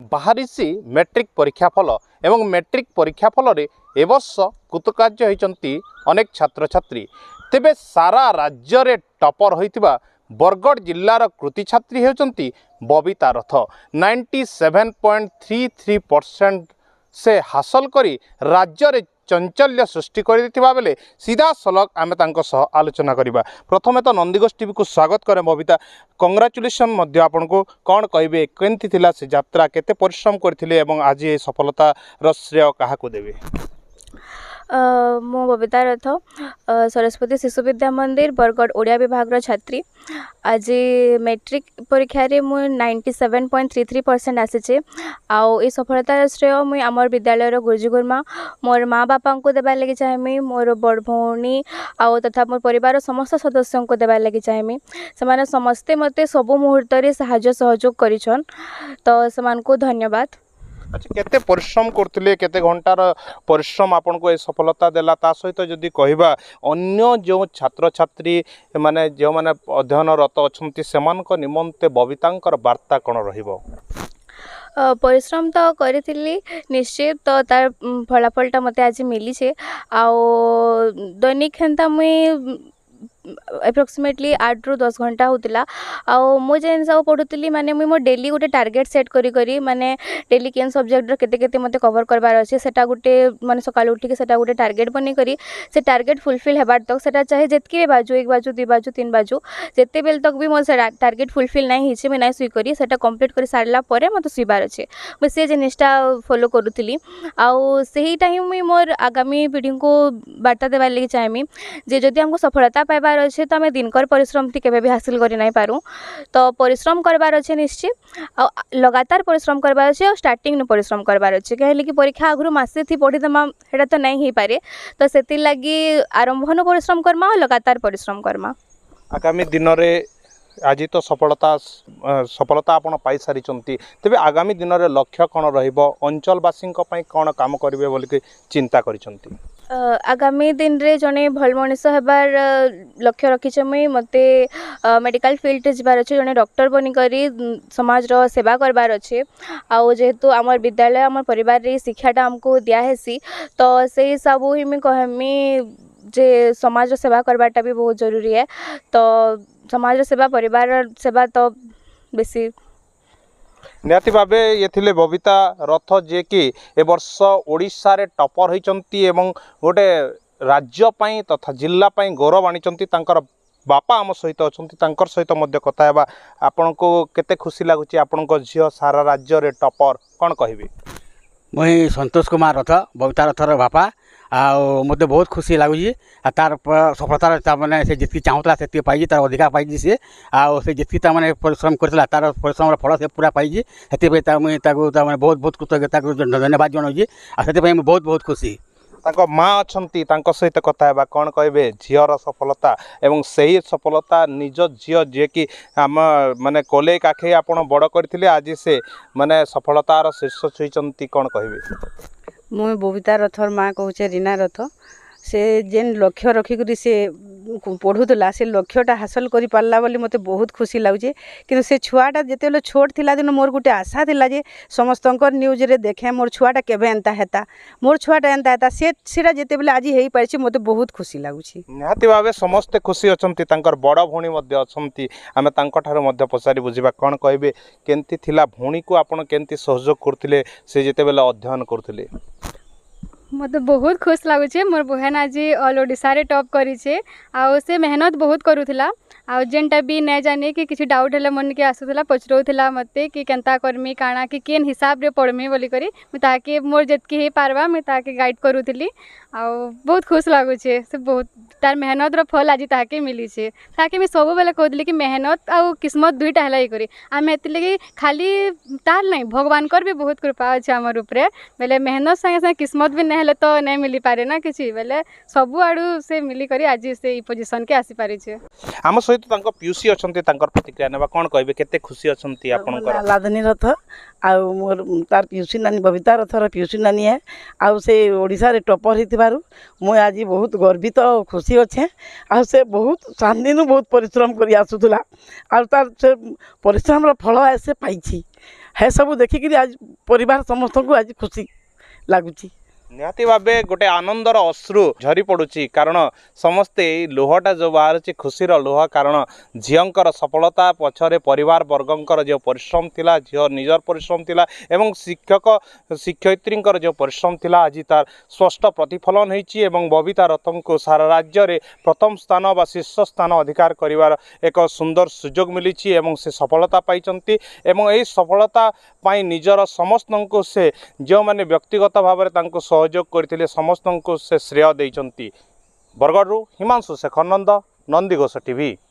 बाहरी मैट्रिक परीक्षाफल एवं मैट्रिक परीक्षाफल ए वर्ष कृतकार्य होती अनेक छात्र छात्री तेबे सारा राज्य रे टॉपर होइतिबा बरगढ़ जिल्लार कृति छात्री होती बबीता रथ 97.33% से हासिल करी राज्य रे चंचल्य सृष्टि कर बेले सीधा सलग आम आलोचना करवा। प्रथमे तो नंदीगोष टीवी को स्वागत करें बबीता, कंग्राचुलेसन आपन को कौन कहे केमती थिला से यात्रा केते परिश्रम करथिले एवं आज ये सफलतार श्रेय क्या देवे? मु बबीता रथ सरस्वती शिशु विद्या मंदिर बरगढ़ ओडिया विभाग छात्री। आज मैट्रिक परीक्षा रे मु 97.33% आसीचे। आउ ए सफलतार श्रेय मुई आमर विद्यालय गुरुजी गुरुमा मोर माँ बापा को देबार लगी चाहेमी, मोर बड़ भौणी आउ तथा मोर परिवार समस्त सदस्यों को देबार लगी चाहेमी। सेमाने समस्ते मते सबु मुहूर्त रे सहाय्य सहयोग करिछन, तो समान को धन्यवाद। अच्छा, केते परिश्रम करथिले, केते घंटार परिश्रम आपन को ए सफलता देला? ता सहित जदि कहबा अन्य जो छात्र छात्री माने जो माने अध्ययनरत अछंती सेमानक निमंते बबीतांकर वार्ता कोन रहिबो? परिश्रम तो करी निश्चित, तो तार फलाफलटा मते आज मिली छे। आउ दैनिक हेन्ता मुई एप्रोक्सीमेटली 8 ରୁ 10 घंटा होतिला। आउ मु जेन सब पढुतली माने मुई मो डेली गोटे टार्गेट सेट करी माने डेली केन सब्जेक्ट रो केते केते मते कवर करबार अछि सेटा गोटे माने सकाळ उठी के सेटा गोटे टार्गेट बनी करी से टार्गेट फुलफिल हेबार तक सेटा चाहे जेतकी बाजू 1 बाजू 2 बाजू 3 बाजू जेते बेल तक भी मो से टार्गेट फुलफिल नाही हिचे मैं नाही सुई करी सेटा कंप्लीट करी सारला परे मते सुइबार अछि। मैं से जिनिसटा फॉलो करूतली। आउ सही टाइम मुई मोर आगामी पीढ़ी को वार्ता देबार लागि चाहेमी जे जदि हमको सफलता पाइबार अच्छे तो आम दिनकर परिश्रम थी केबे भी हासिल करि नहीं पारू। तो परिश्रम करबार अच्छे निश्चित, आ लगातार परिश्रम करबार अच्छे और स्टार्टिंग नु परिश्रम करबार अच्छे कहे कि परीक्षा आगु मासे थी पढ़ीदेमा हेटा तो नहीं हो पारे, तो से लगी आरंभ नु परिश्रम करमा और लगातार परिश्रम करमा। आगामी दिन रे आज तो सफलता आपण पाई सारी तेबे आगामी दिन रे लक्ष्य कौन रहिबो, अंचलवासी कौन काम करिवे बोली चिंता करिसंती? आगामी दिन रे जने भल मनीष हेबार लक्ष्य रखीचे मुई। मते मेडिकल फील्ड रे जबार अच्छे, जने डॉक्टर बनी करी समाज रो सेवा करबार अच्छे। आउ जेहेतु आमर विद्यालय आमर परिवार रे शिक्षाटा हमको दिया हेसी, तो से हिसाब ही मैं कहमी जे समाज रो सेवा करबाटा भी बहुत जरूरी है। तो समाज रो सेवा परिवार सेवा तो बेसी निहाती भावे ये थिले बबीता रथ जे कि ए वर्ष ओडिशा रे टॉपर होइचंती एवं गोटे राज्य पाई तथा जिल्ला पाई गौरव आनिचंती। तांकर बापा आम सहित अछंती, तांकर सहित मध्य कथा हेबा। आपन को केते खुशी लागुची आपन को झियो सारा राज्य रे टॉपर कोन कहिबे? मुई संतोष कुमार रथ बबीता रथर बापा। मत बहुत खुशी लगुच तार सफलतार मैंने से जितकी चाहूला से पाई तार अधिकार पाई सी से जितकी मैंने परिश्रम करता तार परिश्रम फल से पूरा पाई से मुझे बहुत बहुत कृतज्ञता धन्यवाद जनाऊँगी। से बहुत बहुत खुशी। तांको माँ अच्छी सहित कथा है कौन कहे झीर सफलता एवं सही सफलता निज झील जी कि आम माने कोले काखे आप बड़ करते आज से माने सफलतार शीर्ष छुईचंती कौन कहे? मुई बबीता रथर माँ कहूचे रीना रथ। से जेन लक्ष्य रखिक से पढ़ुला से लक्ष्यटा हासिल कर पारा बोली मते बहुत खुशी लगुचे। कि से छुआटा जिते छोट थिला दिन मोर गोटे आशा थिला जे समस्तंकर न्यूज रे देखे मोर छुआटा केबे एंता हेता, मोर छुआटा एंता हेता, सेटा जिते बेले आज हेई पाइछि मते बहुत खुशी लगुची। निहाती भावे समस्ते खुशी अछंती। तांकर बड़ भौणी मध्ये अछंती, आमे तांकर ठारो मध्ये पचारि बुझिबा कोन कहबे केंती थिला भौणी को आपण केंती सहयोग करथिले से जिते बेले अध्ययन करथिले? मत बहुत खुश लगुचे। मोर बहन आज ऑल ओडिशा रे टॉप करिछे। आ से मेहनत बहुत करूथिला। आ जेनटा भी न जाने कि किसी डाउट है मन के आसूला पचरौला मते कि केनता करमी काना कि केन हिसाब रे पढ़मी बोली करी मैं ताके मोर जेतकी हे पारबा मैं ताके गाइड करूथिली। आ बहुत खुश लगुचे। से बहुत तार मेहनत रो फल आज ताके मिली छे। ताके मैं सब बेले कहतली कि मेहनत आ किस्मत दुईटा हलाई करी आम एतले खाली तार नहीं भगवान कर भी बहुत कृपा अच्छे आमर उपरे। बेले मेहनत संगे संगे किस्मत भी नहीं हेले तो नहीं मिली पारे ना किसी बेले सब आड़ू से मिली करी आज से पोजिशन के आसी पारी छे। आम सहित तांको पीयूसी अछंती, तांकर प्रतिक्रिया नेबा कोन कहबे केते खुशी अछंती आपनकर? लादनी रथ आ मोर तार पीयूसी नानी बबीता रथर पीयूसी नानी है। आ से ओडिशा रे टॉपर हितबारु मु आज बहुत गर्वित और खुशी अच्छे। आ से बहुत शांतिनु बहुत परिश्रम करी आसुथुला आ तार से परिश्रम रो फल ऐसे पाइछि। हे सब देखिक आज परिवार समस्त को आज खुशी लगुच निहाती भावे गोटे आनंदर अश्रु झरी पड़ुची कारण समस्ते लुहटा जो बाहर खुशीर लुह कारण झींकर सफलता पछरे परिवार वर्गंकर जो परिश्रम थिला झीर निजर परिश्रम थिला एवं शिक्षक शिक्षयित्री जो परिश्रम थिला आज तार स्पष्ट प्रतिफलन होईची एवं बबिता रथम को सारा राज्य रे प्रथम स्थान बा शीर्ष स्थान अधिकार करिवार एक सुंदर सुजोग मिली एवं से सफलता पाइचंती एवं एही सफलता पाई निजर समस्त को से जो माने व्यक्तिगत भाव में सहयोग करते समस्त को से श्रेय देइचंती। बरगढ़ हिमांशु शेखर नंद नंदीघोष टीवी।